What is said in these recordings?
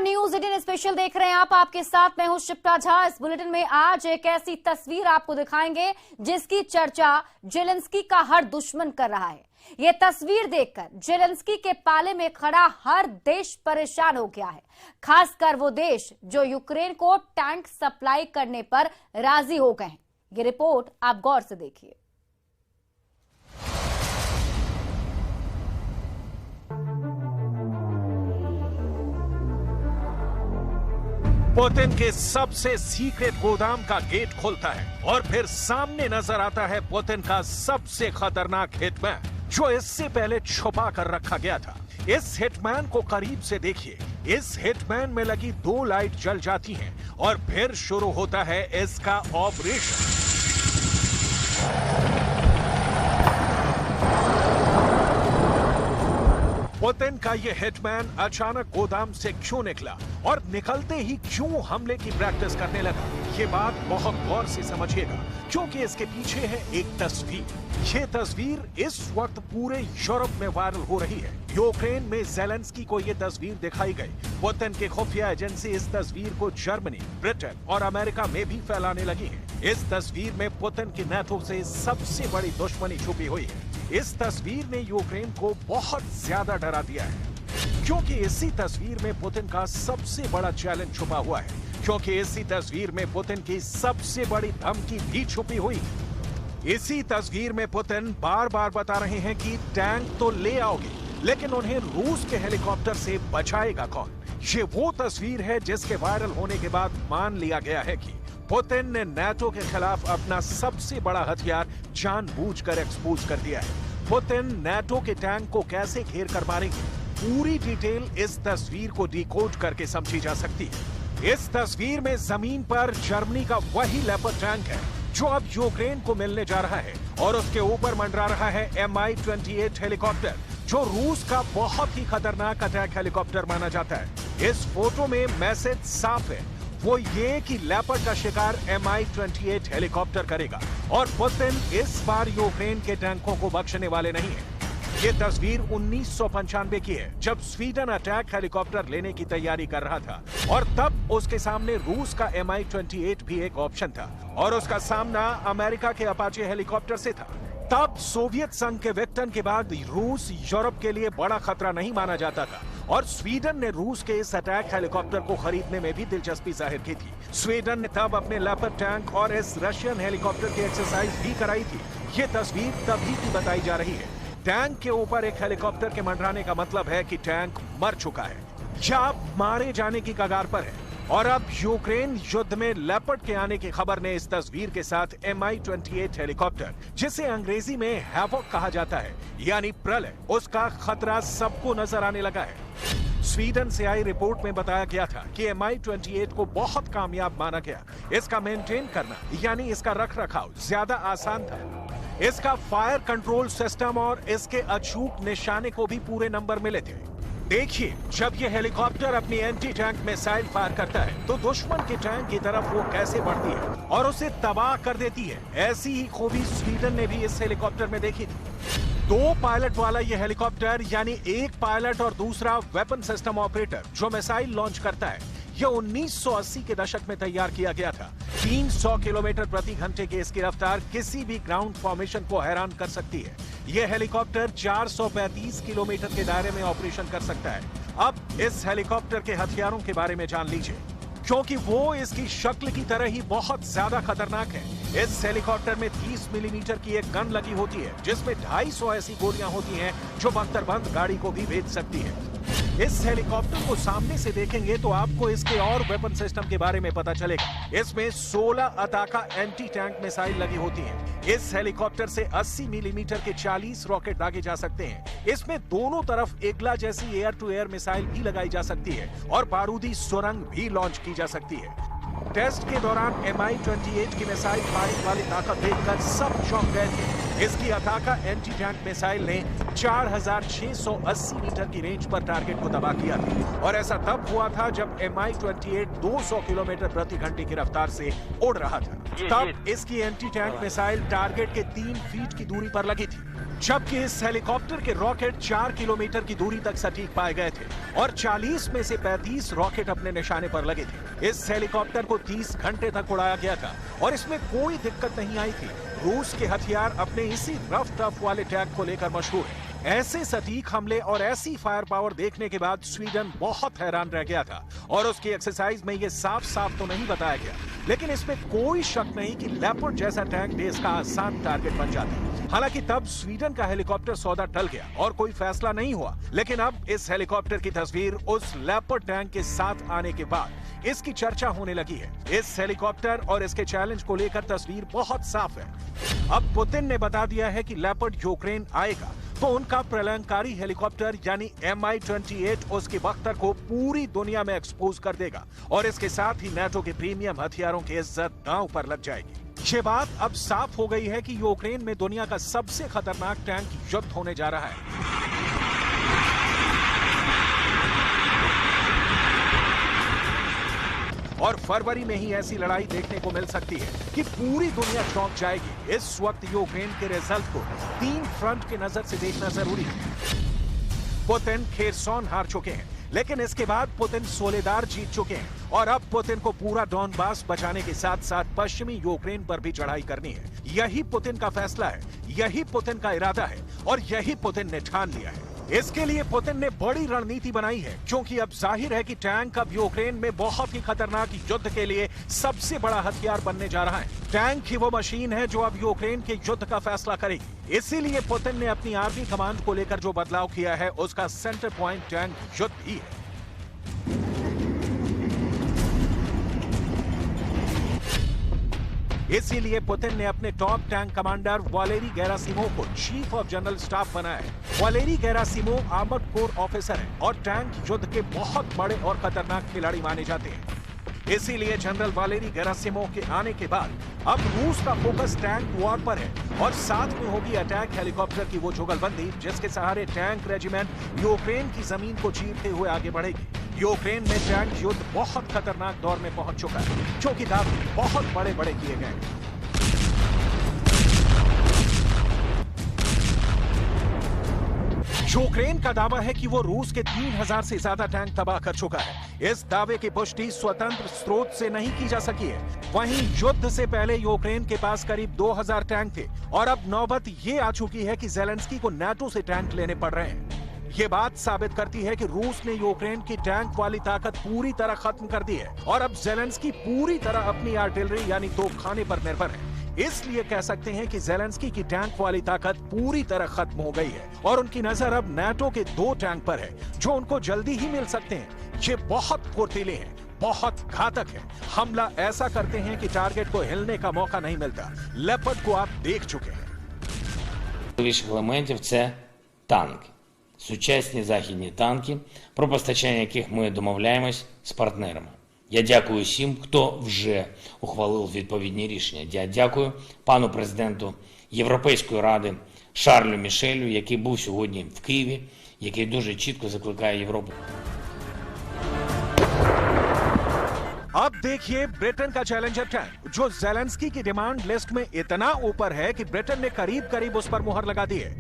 News 18 special देख रहे हैं आप। आपके साथ मैं हूं शिप्रा झा। इस बुलेटिन में आज एक ऐसी तस्वीर आपको दिखाएंगे जिसकी चर्चा जेलेंस्की का हर दुश्मन कर रहा है। ये तस्वीर देखकर जेलेंस्की के पाले में खड़ा हर देश परेशान हो गया है, खासकर वो देश जो यूक्रेन को टैंक सप्लाई करने पर राजी हो गए हैं। ये रिपोर्ट आप गौर से देखिए। पुतिन के सबसे सीक्रेट गोदाम का गेट खुलता है और फिर सामने नजर आता है पुतिन का सबसे खतरनाक हिटमैन, जो इससे पहले छुपा कर रखा गया था। इस हिटमैन को करीब से देखिए। इस हिटमैन में लगी 2 लाइट जल जाती हैं और फिर शुरू होता है इसका ऑपरेशन। पुतिन का ये हिटमैन अचानक गोदाम से क्यों निकला और निकलते ही क्यों हमले की प्रैक्टिस करने लगा, ये बात बहुत गौर से समझिएगा, क्योंकि इसके पीछे है एक तस्वीर। ये तस्वीर इस वक्त पूरे यूरोप में वायरल हो रही है। यूक्रेन में जेलेंस्की को ये तस्वीर दिखाई गई। पुतिन के खुफिया एजेंसी इस तस्वीर को जर्मनी, ब्रिटेन और अमेरिका में भी फैलाने लगी है। इस तस्वीर में पुतिन की नाटो से सबसे बड़ी दुश्मनी छुपी हुई है। इस तस्वीर ने यूक्रेन को बहुत ज्यादा डरा दिया है, क्योंकि इसी तस्वीर में पुतिन का सबसे बड़ा चैलेंज छुपा हुआ है, क्योंकि इसी तस्वीर में पुतिन की सबसे बड़ी धमकी भी छुपी हुई है। इसी तस्वीर में पुतिन बार बार बता रहे हैं कि टैंक तो ले आओगे, लेकिन उन्हें रूस के हेलीकॉप्टर से बचाएगा कौन। ये वो तस्वीर है जिसके वायरल होने के बाद मान लिया गया है कि पुतिन ने नाटो के खिलाफ अपना सबसे बड़ा हथियार जानबूझकर एक्सपोज कर दिया है। पुतिन नाटो के टैंक को कैसे घेर कर मारेंगे, पूरी डिटेल इस तस्वीर को डिकोड करके समझी जा सकती है। इस तस्वीर में जमीन पर जर्मनी का वही लेपर्ड टैंक है जो अब यूक्रेन को मिलने जा रहा है, और उसके ऊपर मंडरा रहा है Mi-28 हेलीकॉप्टर, जो रूस का बहुत ही खतरनाक अटैक हेलीकॉप्टर माना जाता है। इस फोटो में मैसेज साफ है, वो ये कि लेपर्ड का शिकार Mi-28 हेलीकॉप्टर करेगा, और पुतिन इस बार यूक्रेन के टैंकों को बख्शने वाले नहीं है। ये तस्वीर 1995 की है, जब स्वीडन अटैक हेलीकॉप्टर लेने की तैयारी कर रहा था, और तब उसके सामने रूस का Mi-28 भी एक ऑप्शन था, और उसका सामना अमेरिका के अपाचे हेलीकॉप्टर से था। तब सोवियत संघ के विघटन के बाद रूस यूरोप के लिए बड़ा खतरा नहीं माना जाता था, और स्वीडन ने रूस के इस अटैक हेलीकॉप्टर को खरीदने में भी दिलचस्पी जाहिर की थी। स्वीडन ने तब अपने लेपर्ड टैंक और इस रशियन हेलीकॉप्टर की एक्सरसाइज भी कराई थी। ये तस्वीर तभी की बताई जा रही है। टैंक के ऊपर एक हेलीकॉप्टर के मंडराने का मतलब है कि टैंक मर चुका है या मारे जाने की कगार पर है। और अब यूक्रेन युद्ध में लेपर्ड के आने की खबर ने इस तस्वीर के साथ Mi-28 हेलीकॉप्टर, जिसे अंग्रेजी में हैवॉक कहा जाता है, यानी प्रलय, उसका खतरा सबको नजर आने लगा है। स्वीडन से आई रिपोर्ट में बताया गया था कि Mi-28 को बहुत कामयाब माना गया। इसका मेंटेन करना, यानी इसका रख रखाव, ज्यादा आसान था। इसका फायर कंट्रोल सिस्टम और इसके अचूक निशाने को भी पूरे नंबर मिले थे। देखिए, जब ये हेलीकॉप्टर अपनी एंटी टैंक मिसाइल फायर करता है तो दुश्मन के टैंक की तरफ वो कैसे बढ़ती है और उसे तबाह कर देती है। ऐसी ही खूबी स्वीडन ने भी इस हेलीकॉप्टर में देखी थी। 2 पायलट वाला ये हेलीकॉप्टर, यानी एक पायलट और दूसरा वेपन सिस्टम ऑपरेटर, जो मिसाइल लॉन्च करता है, यह 1980 के दशक में तैयार किया गया था। 300 किलोमीटर प्रति घंटे की इसकी रफ्तार किसी भी ग्राउंड फॉर्मेशन को हैरान कर सकती है। यह हेलीकॉप्टर 435 किलोमीटर के दायरे में ऑपरेशन कर सकता है। अब इस हेलीकॉप्टर के हथियारों के बारे में जान लीजिए, क्योंकि वो इसकी शक्ल की तरह ही बहुत ज्यादा खतरनाक है। इस हेलीकॉप्टर में 30 मिलीमीटर की एक गन लगी होती है, जिसमें 250 ऐसी गोलियां होती हैं जो बख्तरबंद गाड़ी को भी भेज सकती है। इस हेलीकॉप्टर को सामने से देखेंगे तो आपको इसके और वेपन सिस्टम के बारे में पता चलेगा। इसमें 16 अताका एंटी टैंक मिसाइल लगी होती हैं। इस हेलीकॉप्टर से 80 मिलीमीटर के 40 रॉकेट दागे जा सकते हैं। इसमें दोनों तरफ एगला जैसी एयर टू एयर मिसाइल भी लगाई जा सकती है और बारूदी सुरंग भी लॉन्च की जा सकती है। टेस्ट के दौरान Mi-28 की मिसाइल फायरिंग वाली ताकत देखकर सब चौंक गए थे। इसकी अताका एंटी टैंक मिसाइल ने 4680 मीटर की रेंज पर टारगेट को तबाह किया था, और ऐसा तब हुआ था जब Mi-28 200 किलोमीटर प्रति घंटे की रफ्तार से उड़ रहा था। तब इसकी एंटी टैंक मिसाइल टारगेट के 3 फीट की दूरी पर लगी थी। जबकि इस हेलीकॉप्टर के रॉकेट 4 किलोमीटर की दूरी तक सटीक पाए गए थे और 40 में से 35 रॉकेट अपने निशाने पर लगे थे। इस हेलीकॉप्टर को 30 घंटे तक उड़ाया गया था और इसमें कोई दिक्कत नहीं आई थी। रूस के हथियार अपने इसी रफ टफ वाले टैंक को लेकर मशहूर है। ऐसे सटीक हमले और ऐसी फायर पावर देखने के बाद स्वीडन बहुत हैरान रह गया था और उसकी एक्सरसाइज में ये साफ साफ तो नहीं बताया गया, लेकिन इसमें कोई शक नहीं कि लेपर्ड जैसा टैंक देश का आसान टारगेट बन जाता। हालांकि तब स्वीडन का हेलीकॉप्टर सौदा टल गया और कोई फैसला नहीं हुआ, लेकिन अब इस हेलीकॉप्टर की तस्वीर उस लेपर्ड टैंक के साथ आने के बाद इसकी चर्चा होने लगी है। इस हेलीकॉप्टर और इसके चैलेंज को लेकर तस्वीर बहुत साफ है। अब पुतिन ने बता दिया है कि लेपर्ड यूक्रेन आएगा तो उनका प्रलंकारी हेलीकॉप्टर यानी Mi-28 उसके बख्तर को पूरी दुनिया में एक्सपोज कर देगा और इसके साथ ही नाटो के प्रीमियम हथियारों की इज्जत दांव पर लग जाएगी। ये बात अब साफ हो गई है कि यूक्रेन में दुनिया का सबसे खतरनाक टैंक युद्ध होने जा रहा है। और फरवरी में ही ऐसी लड़ाई देखने को मिल सकती है कि पूरी दुनिया चौंक जाएगी। इस वक्त यूक्रेन के रिजल्ट को 3 फ्रंट की नजर से देखना जरूरी है। पुतिन खेरसॉन हार चुके हैं, लेकिन इसके बाद पुतिन सोलेदार जीत चुके हैं और अब पुतिन को पूरा डॉनबास बचाने के साथ साथ पश्चिमी यूक्रेन पर भी चढ़ाई करनी है। यही पुतिन का फैसला है, यही पुतिन का इरादा है और यही पुतिन ने ठान लिया है। इसके लिए पुतिन ने बड़ी रणनीति बनाई है, क्योंकि अब जाहिर है कि टैंक अब यूक्रेन में बहुत ही खतरनाक युद्ध के लिए सबसे बड़ा हथियार बनने जा रहा है। टैंक ही वो मशीन है जो अब यूक्रेन के युद्ध का फैसला करेगी। इसीलिए पुतिन ने अपनी आर्मी कमांड को लेकर जो बदलाव किया है उसका सेंटर पॉइंट टैंक युद्ध ही है। इसीलिए पुतिन ने अपने top tank commander Valery Gerasimov को चीफ ऑफ जनरल स्टाफ बनाया है। Valery Gerasimov armoured corps officer है और टैंक युद्ध के बहुत बड़े और खतरनाक खिलाड़ी माने जाते हैं। इसीलिए जनरल वालेरी गेरासिमोव के आने के बाद अब रूस का फोकस टैंक वॉर पर है और साथ में होगी अटैक हेलीकॉप्टर की वो जुगलबंदी जिसके सहारे टैंक रेजिमेंट यूक्रेन की जमीन को चीरते हुए आगे बढ़ेगी। यूक्रेन में टैंक युद्ध बहुत खतरनाक दौर में पहुंच चुका है, क्योंकि दावे बहुत बड़े बड़े किए गए हैं। यूक्रेन का दावा है कि वो रूस के 3000 से ज्यादा टैंक तबाह कर चुका है। इस दावे की पुष्टि स्वतंत्र स्रोत से नहीं की जा सकी है। वहीं युद्ध से पहले यूक्रेन के पास करीब 2000 टैंक थे और अब नौबत ये आ चुकी है कि ज़ेलेंस्की को नाटो से टैंक लेने पड़ रहे हैं। ये बात साबित करती है कि रूस ने यूक्रेन की टैंक वाली ताकत पूरी तरह खत्म कर दी है और अब ज़ेलेंस्की पूरी तरह अपनी आर्टिलरी यानी तोपखाने पर निर्भर है। इसलिए कह सकते हैं कि ज़ेलेंस्की की टैंक वाली ताकत पूरी तरह खत्म हो गई है और उनकी नजर अब नाटो के 2 टैंक पर है जो उनको जल्दी ही मिल सकते हैं। ये बहुत फुर्तीले हैं, बहुत घातक है। हमला ऐसा करते हैं कि टारगेट को हिलने का मौका नहीं मिलता। लेपर्ड को आप देख चुके हैं। Найважливіших елементів це танки. Сучасні західні танки, про постачання яких ми домовляємось з партнерами. Я дякую всім, хто вже ухвалив відповідні рішення. Я дякую пану президенту Європейської ради Шарлю Мішелю, який був сьогодні в Києві, який дуже чітко закликає Європу. अब देखिए ब्रिटेन का चैलेंजर टैंक, जो ज़ेलेंस्की की डिमांड लिस्ट में इतना ऊपर है कि ब्रिटेन ने करीब करीब उस पर मुहर लगा दी है।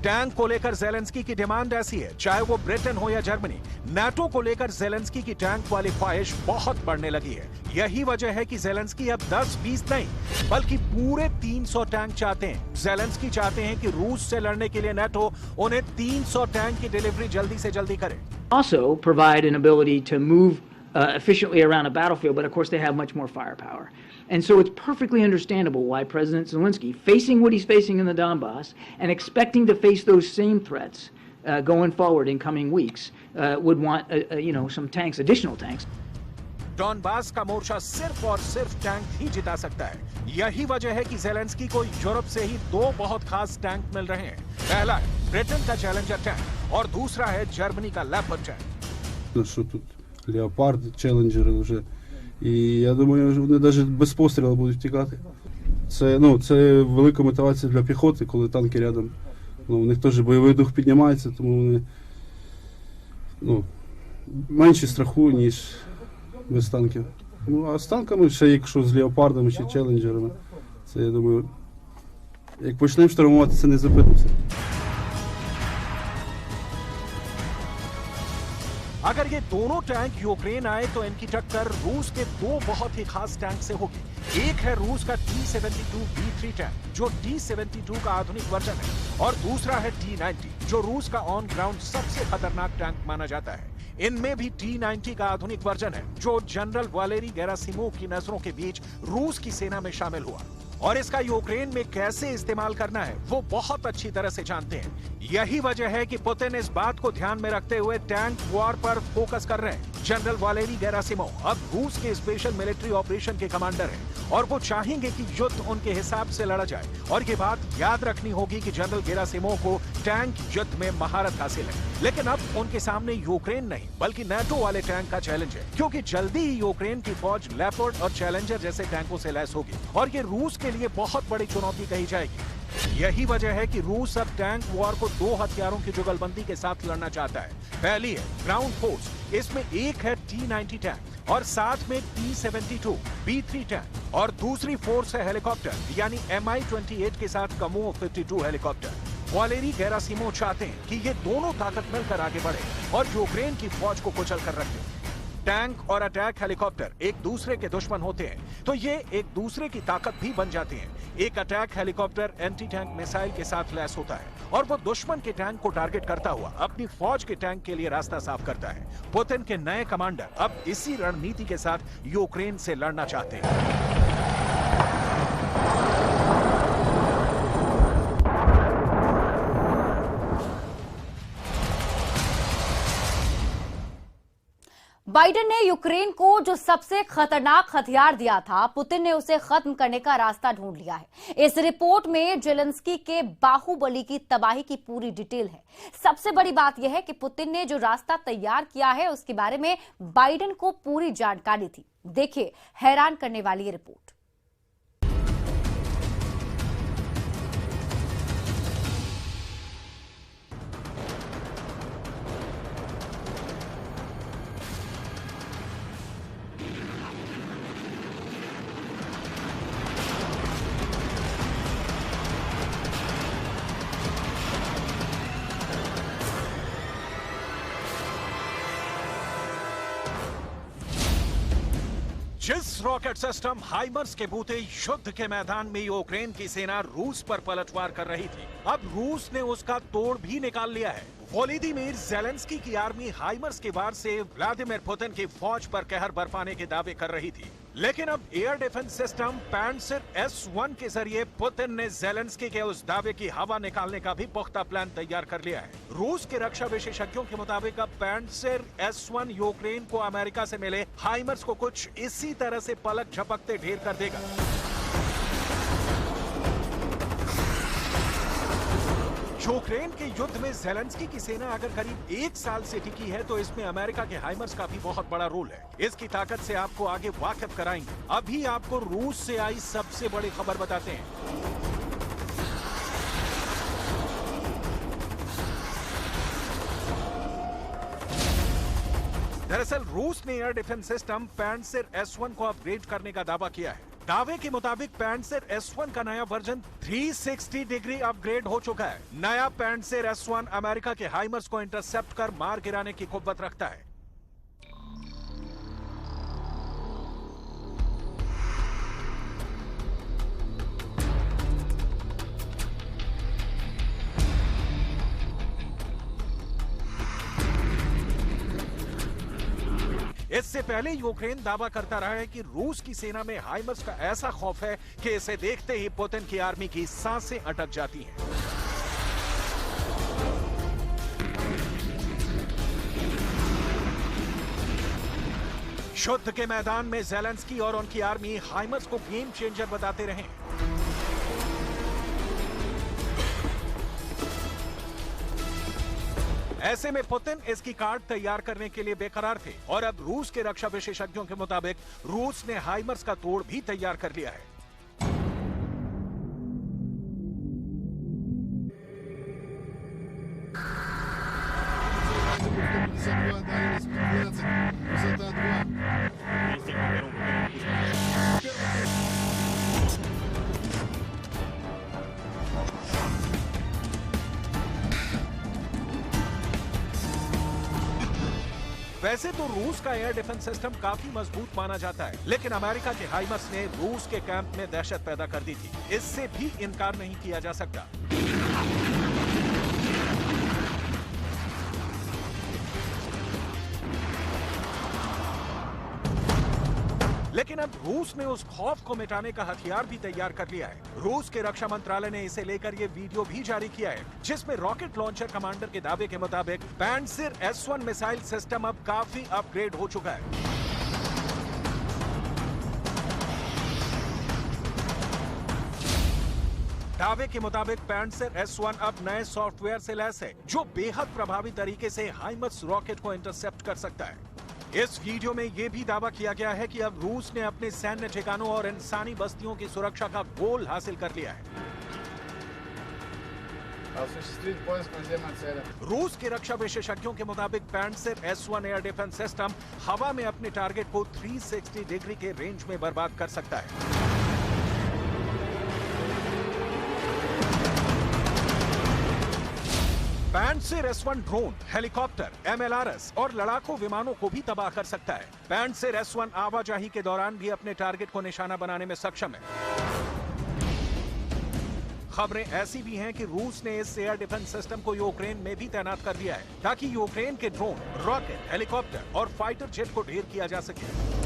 टैंक को लेकर ज़ेलेंस्की की डिमांड ऐसी है, चाहे वो ब्रिटेन हो या जर्मनी। नाटो को लेकर ज़ेलेंस्की की टैंक वाली ख्वाहिश बहुत बढ़ने लगी है। यही वजह है कि ज़ेलेंस्की अब 10-20 नहीं बल्कि पूरे 300 टैंक चाहते हैं। ज़ेलेंस्की चाहते हैं कि रूस से लड़ने के लिए नाटो उन्हें 300 टैंक की डिलीवरी जल्दी से जल्दी करे। Also provide an ability to move efficiently around a battlefield, but of course they have much more firepower. And so it's perfectly understandable why President Zelensky, facing what he's facing in the Donbass and expecting to face those same threats going forward in coming weeks, would want some tanks, additional tanks. Donbas का मोर्चा सिर्फ और सिर्फ tank ही जिता सकता है। यही वजह है कि ज़ेलेंस्की को यूरोप से ही 2 बहुत खास टैंक मिल रहे हैं। पहला है ब्रिटेन का चैलेंजर टैंक और दूसरा है जर्मनी का लेपर्ड टैंक। Що тут леопарди, челенджери вже. І я думаю, вони навіть без пострілу будуть втікати. Це велика мотивація для піхоти, коли танки рядом. У них теж бойовий дух піднімається, тому вони менше страху, ніж без танків. А з танками, ще якщо з леопардами чи челенджерами, це, я думаю, Як почнемо штурмувати, це не зупиниться. अगर ये दोनों टैंक यूक्रेन आए तो इनकी टक्कर रूस के दो बहुत ही खास टैंक से होगी। एक है रूस का T-72B3 टैंक जो T-72 का आधुनिक वर्जन है, और दूसरा है T-90 जो रूस का ऑन ग्राउंड सबसे खतरनाक टैंक माना जाता है। इनमें भी T-90 का आधुनिक वर्जन है जो जनरल वालेरी गेरासिमोव की नजरों के बीच रूस की सेना में शामिल हुआ, और इसका यूक्रेन में कैसे इस्तेमाल करना है वो बहुत अच्छी तरह से जानते हैं। यही वजह है कि पुतिन इस बात को ध्यान में रखते हुए टैंक वॉर पर फोकस कर रहे हैं। जनरल वालेरी गेरासिमोव अब रूस के स्पेशल मिलिट्री ऑपरेशन के कमांडर हैं और वो चाहेंगे कि युद्ध उनके हिसाब से लड़ा जाए, और ये बात याद रखनी होगी कि जनरल गेरासिमोव को टैंक युद्ध में महारत हासिल है। लेकिन अब उनके सामने यूक्रेन नहीं बल्कि नाटो वाले टैंक का चैलेंज है, क्योंकि जल्दी ही यूक्रेन की फौज लेपर्ड और चैलेंजर जैसे टैंकों से लैस होगी, और ये रूस के लिए बहुत बड़ी चुनौती कही जाएगी। यही वजह है कि रूस अब टैंक वॉर को दो हथियारों की जुगलबंदी के साथ लड़ना चाहता है। पहली है ग्राउंड फोर्स, इसमें एक है T-90 टैंक और साथ में T-72B3 टैंक, और दूसरी फोर्स है हेलीकॉप्टर यानी Mi-28 के साथ कमोव 52 हेलीकॉप्टर। वालेरी गेरासिमोव चाहते हैं कि ये दोनों ताकत मिलकर आगे बढ़े और यूक्रेन की फौज को कुचल कर रखे। टैंक और अटैक हेलीकॉप्टर एक दूसरे के दुश्मन होते हैं तो ये एक दूसरे की ताकत भी बन जाते हैं। एक attack helicopter anti tank missile के साथ लैस होता है और वो दुश्मन के टैंक को टारगेट करता हुआ अपनी फौज के टैंक के लिए रास्ता साफ करता है। पुतिन के नए कमांडर अब इसी रणनीति के साथ यूक्रेन से लड़ना चाहते हैं। बाइडेन ने यूक्रेन को जो सबसे खतरनाक हथियार दिया था, पुतिन ने उसे खत्म करने का रास्ता ढूंढ लिया है। इस रिपोर्ट में जेलेंस्की के बाहुबली की तबाही की पूरी डिटेल है। सबसे बड़ी बात यह है कि पुतिन ने जो रास्ता तैयार किया है उसके बारे में बाइडेन को पूरी जानकारी थी। देखिए हैरान करने वाली ये रिपोर्ट। जिस रॉकेट सिस्टम हाइमर्स के बूते युद्ध के मैदान में यूक्रेन की सेना रूस पर पलटवार कर रही थी, अब रूस ने उसका तोड़ भी निकाल लिया है। वोलोदिमीर ज़ेलेंस्की की आर्मी हाइमर्स के वार से व्लादिमीर पुतिन की फौज पर कहर बरपाने के दावे कर रही थी, लेकिन अब एयर डिफेंस सिस्टम पैंट्सर S1 के जरिए पुतिन ने ज़ेलेंस्की के उस दावे की हवा निकालने का भी पुख्ता प्लान तैयार कर लिया है। रूस के रक्षा विशेषज्ञों के मुताबिक अब पैंट्सर S1 यूक्रेन को अमेरिका से मिले हाइमर्स को कुछ इसी तरह से पलक झपकते ढेर कर देगा। यूक्रेन के युद्ध में ज़ेलेंस्की की सेना अगर करीब 1 साल से टिकी है तो इसमें अमेरिका के हाइमर्स का भी बहुत बड़ा रोल है। इसकी ताकत से आपको आगे वाकिफ कराएंगे। अभी आपको रूस से आई सबसे बड़ी खबर बताते हैं। दरअसल रूस ने एयर डिफेंस सिस्टम पैंट्सर S1 को अपग्रेड करने का दावा किया है। दावे के मुताबिक पैंट्सर S1 का नया वर्जन 360 डिग्री अपग्रेड हो चुका है। नया पैंट्सर S1 अमेरिका के हाइमर्स को इंटरसेप्ट कर मार गिराने की कुव्वत रखता है। इससे पहले यूक्रेन दावा करता रहा है कि रूस की सेना में हाइमर्स का ऐसा खौफ है कि इसे देखते ही पुतिन की आर्मी की सांसें अटक जाती हैं। युद्ध के मैदान में ज़ेलेंस्की और उनकी आर्मी हाइमर्स को गेम चेंजर बताते रहे। ऐसे में पुतिन इसकी कार्ड तैयार करने के लिए बेकरार थे और अब रूस के रक्षा विशेषज्ञों के मुताबिक रूस ने हाइमर्स का तोड़ भी तैयार कर लिया है। वैसे तो रूस का एयर डिफेंस सिस्टम काफी मजबूत माना जाता है, लेकिन अमेरिका के हाइमर्स ने रूस के कैंप में दहशत पैदा कर दी थी। इससे भी इनकार नहीं किया जा सकता। लेकिन अब रूस ने उस खौफ को मिटाने का हथियार भी तैयार कर लिया है। रूस के रक्षा मंत्रालय ने इसे लेकर ये वीडियो भी जारी किया है, जिसमें रॉकेट लॉन्चर कमांडर के दावे के मुताबिक पैंट्सिर S-1 मिसाइल सिस्टम अब काफी अपग्रेड हो चुका है। दावे के मुताबिक पैंट्सिर S-1 अब नए सॉफ्टवेयर से लैस है, जो बेहद प्रभावी तरीके से हाइमर्स रॉकेट को इंटरसेप्ट कर सकता है। इस वीडियो में यह भी दावा किया गया है कि अब रूस ने अपने सैन्य ठिकानों और इंसानी बस्तियों की सुरक्षा का गोल हासिल कर लिया है। रूस के रक्षा विशेषज्ञों के मुताबिक पैंट्सिर S-1 एयर डिफेंस सिस्टम हवा में अपने टारगेट को 360 डिग्री के रेंज में बर्बाद कर सकता है। पैंट्सिर S-1 ड्रोन, हेलीकॉप्टर, MLRS और लड़ाकू विमानों को भी तबाह कर सकता है। पैंट्सिर S-1 आवाजाही के दौरान भी अपने टारगेट को निशाना बनाने में सक्षम है। खबरें ऐसी भी हैं कि रूस ने इस एयर डिफेंस सिस्टम को यूक्रेन में भी तैनात कर दिया है, ताकि यूक्रेन के ड्रोन, रॉकेट, हेलीकॉप्टर और फाइटर जेट को ढेर किया जा सके।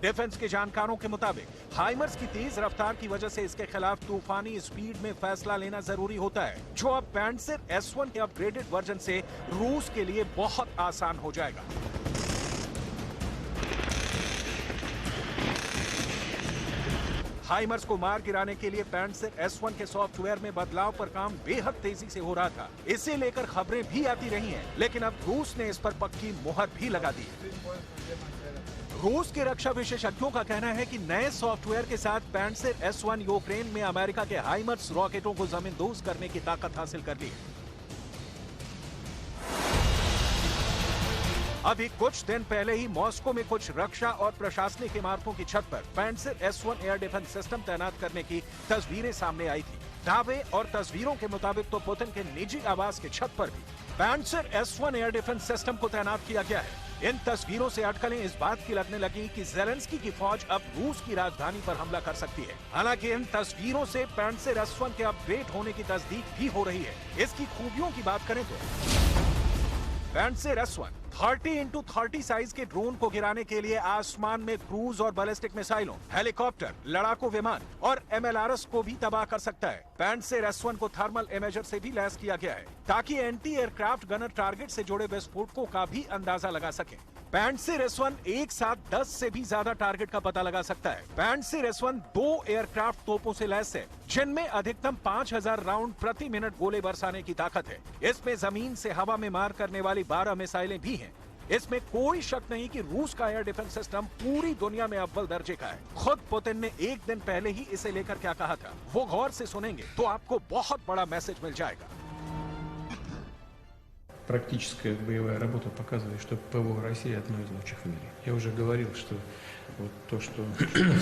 डिफेंस के जानकारों के मुताबिक हाइमर्स की तेज रफ्तार की वजह से इसके खिलाफ तूफानी स्पीड में फैसला लेना जरूरी होता है, जो अब पैंट्सिर S-1 के अपग्रेडेड वर्जन से रूस के लिए बहुत आसान हो जाएगा। हाइमर्स को मार गिराने के लिए पैंट्सिर S-1 के सॉफ्टवेयर में बदलाव पर काम बेहद तेजी से हो रहा था। इसे लेकर खबरें भी आती रही हैं, लेकिन अब रूस ने इस पर पक्की मुहर भी लगा दी है। रूस के रक्षा विशेषज्ञों का कहना है कि नए सॉफ्टवेयर के साथ पैंट्सिर S-1 यूक्रेन में अमेरिका के हाइमर्स रॉकेटों को जमींदोज करने की ताकत हासिल कर ली है। अभी कुछ दिन पहले ही मॉस्को में कुछ रक्षा और प्रशासनिक इमारतों की छत पर पैंट्सिर S-1 एयर डिफेंस सिस्टम तैनात करने की तस्वीरें सामने आई थी। दावे और तस्वीरों के मुताबिक तो पुतिन के निजी आवास की छत पर भी पैंट्सिर S-1 एयर डिफेंस सिस्टम को तैनात किया गया है। इन तस्वीरों से अटकलें इस बात की लगने लगी कि ज़ेलेंस्की की फौज अब रूस की राजधानी पर हमला कर सकती है। हालांकि इन तस्वीरों से पैंट्सिर S-1 के अपग्रेड होने की तस्दीक भी हो रही है। इसकी खूबियों की बात करें तो पैंट्सिर S-1 30x30 साइज के ड्रोन को गिराने के लिए आसमान में क्रूज और बैलिस्टिक मिसाइलों, हेलीकॉप्टर, लड़ाकू विमान और MLRS को भी तबाह कर सकता है। पैंट्सिर S-1 को थर्मल इमेजर से भी लैस किया गया है, ताकि एंटी एयरक्राफ्ट गनर टारगेट से जुड़े विस्फोटकों का भी अंदाजा लगा सके। पैंट्सिर S-1 एक साथ 10 से भी ज्यादा टारगेट का पता लगा सकता है। पैंट्सिर S-1 2 एयरक्राफ्ट तोपों से लैस है, जिनमें अधिकतम 5000 राउंड प्रति मिनट गोले बरसाने की ताकत है। इसमें जमीन से हवा में मार करने वाली 12 मिसाइलें भी हैं। इसमें कोई शक नहीं कि रूस का एयर डिफेंस सिस्टम पूरी दुनिया में अव्वल दर्जे का है। खुद पुतिन ने एक दिन पहले ही इसे लेकर क्या कहा था, वो गौर से सुनेंगे तो आपको बहुत बड़ा मैसेज मिल जाएगा। Практическая боевая работа показывает, что ПВО России одно из лучших в мире. Я уже говорил, что вот то, что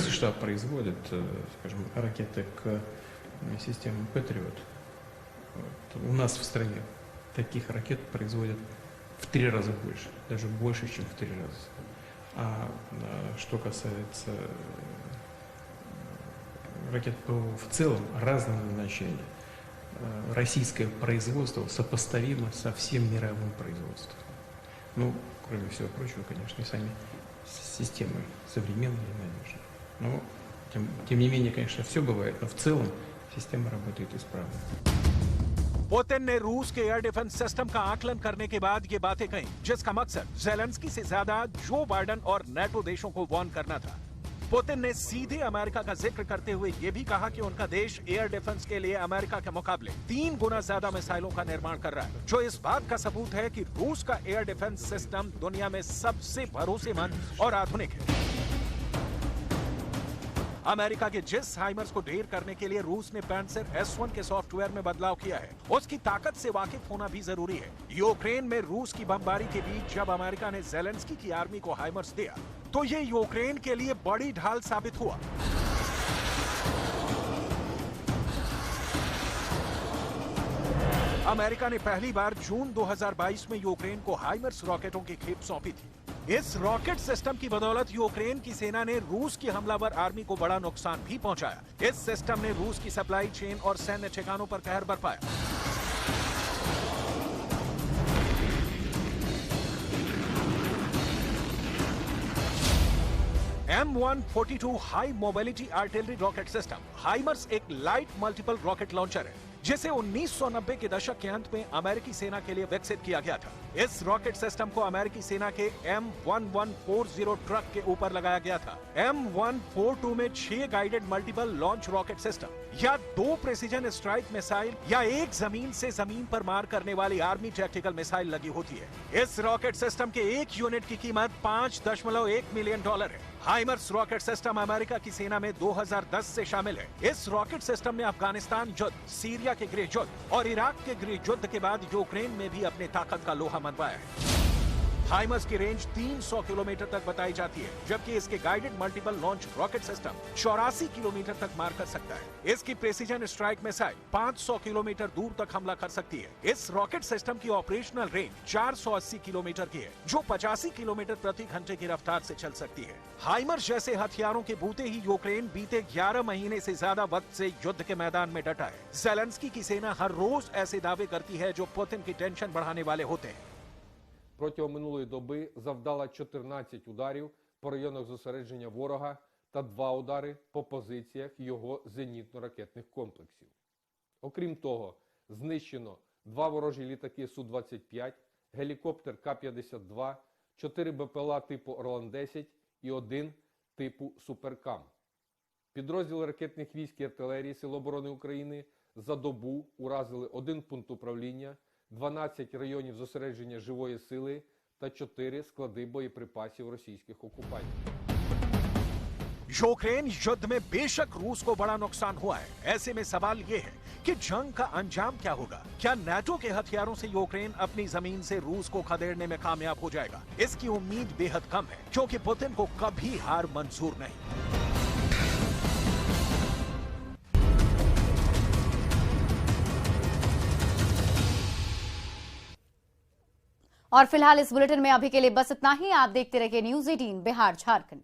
США производят, скажем, ракеты к системам Patriot, у нас в стране таких ракет производят в 3 раза больше, даже больше, чем в 3 раза. А что касается ракет ПВО в целом, разного назначения, российское производство сопоставимо со всем мировым производством. Ну, кроме всего прочего, конечно, и сами системы современные и надежные. Но, тем не менее, конечно, все бывает, но в целом система работает исправно. पुतिन ने रूस के एयर डिफेंस सिस्टम का आकलन करने के बाद ये बातें कही, जिसका मकसद ज़ेलेंस्की से ज्यादा जो बाइडेन और नेटो देशों को वार्न करना था। पुतिन ने सीधे अमेरिका का जिक्र करते हुए ये भी कहा कि उनका देश एयर डिफेंस के लिए अमेरिका के मुकाबले 3 गुना ज्यादा मिसाइलों का निर्माण कर रहा है, जो इस बात का सबूत है कि रूस का एयर डिफेंस सिस्टम दुनिया में सबसे भरोसेमंद और आधुनिक है। अमेरिका के जिस हाइमर्स को ढेर करने के लिए रूस ने पैंट्सिर S-1 के सॉफ्टवेयर में बदलाव किया है, उसकी ताकत से वाकिफ होना भी जरूरी है। यूक्रेन में रूस की बमबारी के बीच जब अमेरिका ने ज़ेलेंस्की की आर्मी को हाइमर्स दिया, तो ये यूक्रेन के लिए बड़ी ढाल साबित हुआ। अमेरिका ने पहली बार जून 2022 में यूक्रेन को हाइमर्स रॉकेटों की खेप सौंपी थी। इस रॉकेट सिस्टम की बदौलत यूक्रेन की सेना ने रूस की हमलावर आर्मी को बड़ा नुकसान भी पहुंचाया। इस सिस्टम ने रूस की सप्लाई चेन और सैन्य ठिकानों पर कहर बरपाया। M142 high mobility artillery rocket system HIMARS एक लाइट मल्टीपल रॉकेट लॉन्चर है, जिसे 1990 के दशक के अंत में अमेरिकी सेना के लिए विकसित किया गया था। इस रॉकेट सिस्टम को अमेरिकी सेना के M1140 ट्रक के ऊपर लगाया गया था। M142 में 6 guided multiple launch rocket system या 2 प्रेसिजन स्ट्राइक मिसाइल या एक जमीन से जमीन पर मार करने वाली आर्मी टैक्टिकल मिसाइल लगी होती है। इस रॉकेट सिस्टम के एक यूनिट की कीमत $5.1 मिलियन है। हाइमर्स रॉकेट सिस्टम अमेरिका की सेना में 2010 से शामिल है। इस रॉकेट सिस्टम ने अफगानिस्तान युद्ध, सीरिया के गृह युद्ध और इराक के गृह युद्ध के बाद यूक्रेन में भी अपनी ताकत का लोहा मनवाया है। हाइमर्स की रेंज 300 किलोमीटर तक बताई जाती है, जबकि इसके guided multiple launch rocket system 84 kilometre तक मार कर सकता है। इसकी प्रेसिजन स्ट्राइक मिसाइल 500 किलोमीटर दूर तक हमला कर सकती है। इस रॉकेट सिस्टम की ऑपरेशनल रेंज 480 किलोमीटर की है, जो 85 किलोमीटर प्रति घंटे की रफ्तार से चल सकती है। हाइमर्स जैसे हथियारों के बूते ही यूक्रेन बीते 11 महीने से ज्यादा वक्त से युद्ध के मैदान में डटा है। ज़ेलेंस्की की सेना हर रोज ऐसे दावे करती है जो पुतिन की टेंशन बढ़ाने वाले होते हैं। Протягом минулої доби завдала 14 ударів по районах зосередження ворога та 2 удари по позиціях його зенітно-ракетних комплексів. Окрім того, знищено 2 ворожі літаки Су-25, гелікоптер К-52, 4 БПЛА типу Орлан-10 і 1 типу Суперкам. Підрозділи ракетних військ і артилерії Сил оборони України за добу уразили 1 пункт управління, 12 районів зосередження живої сили та 4 склади боєприпасів російських окупантів. यूक्रेन युद्ध में बेशक रूस को बड़ा नुकसान हुआ है। ऐसे में सवाल ये है कि जंग का अंजाम क्या होगा? क्या नाटो के हथियारों से यूक्रेन अपनी जमीन से रूस को खदेड़ने में कामयाब हो जाएगा? इसकी उम्मीद बेहद कम है, क्योंकि पुतिन को कभी हार मंजूर नहीं। और फिलहाल इस बुलेटिन में अभी के लिए बस इतना ही। आप देखते रहिए न्यूज़ 18 बिहार झारखंड।